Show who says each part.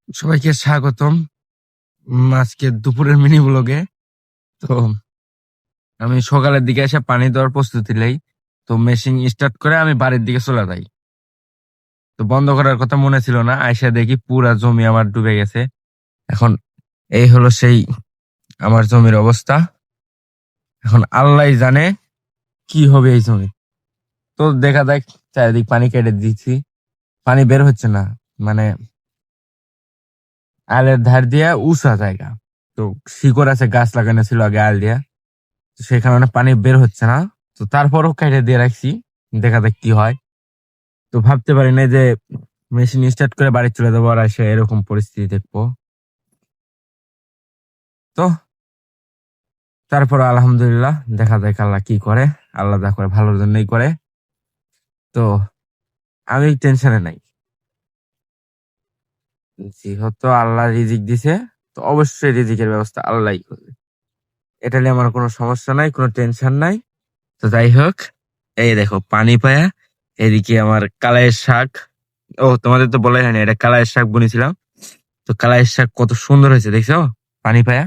Speaker 1: সবাইকে স্বাগতম আজকে দুপুরের মিনি ব্লগে। তো আমি সকালের দিকে এসে পানি দেওয়ার প্রস্তুতি নেই, তো মেশিন স্টার্ট করে আমি বাড়ির দিকে চলে যাই। তো বন্ধ করার কথা মনে ছিল না, আইসা দেখি পুরা জমি আমার ডুবে গেছে। এখন এই হলো সেই আমার জমির অবস্থা। এখন আল্লাহ জানে কি হবে এই জমি। তো দেখা যাক, চারিদিক পানি কেটে দিচ্ছি, পানি বের হচ্ছে না। মানে আলের ধার দিয়া উঁচা জায়গা, তো শিকড় আছে, গাছ লাগানো ছিল আগে আল দিয়া, তো সেই কারণে পানি বের হচ্ছে না। তো তারপরও কেটে দিয়ে রাখছি, দেখা যাক কি হয়। তো ভাবতে পারি না যে মেশিন স্টার্ট করে বাড়ি চলে যাবো আর এসে এরকম পরিস্থিতি দেখবো। তো তারপর আলহামদুলিল্লাহ, দেখা যাক আল্লাহ কি করে। আল্লাহ যা করে ভালোর জন্যই করে। তো আমি টেনশনে নাই, যেহেতু আল্লাহ রিজিক দিছে, তো অবশ্যই রিজিকের ব্যবস্থা আল্লাহই করবে। এটা নিয়ে আমার কোনো সমস্যা নাই, কোনো টেনশন নাই। তো যাই হোক, এই দেখো পানি পায়া এদিকে আমার কালাইয়ের শাক। ও তোমাদের তো বলাই হয়নি, এটা কালাইয়ের শাক বুনেছিলাম। তো কালাইয়ের শাক কত সুন্দর হয়েছে দেখছো পানি পায়া।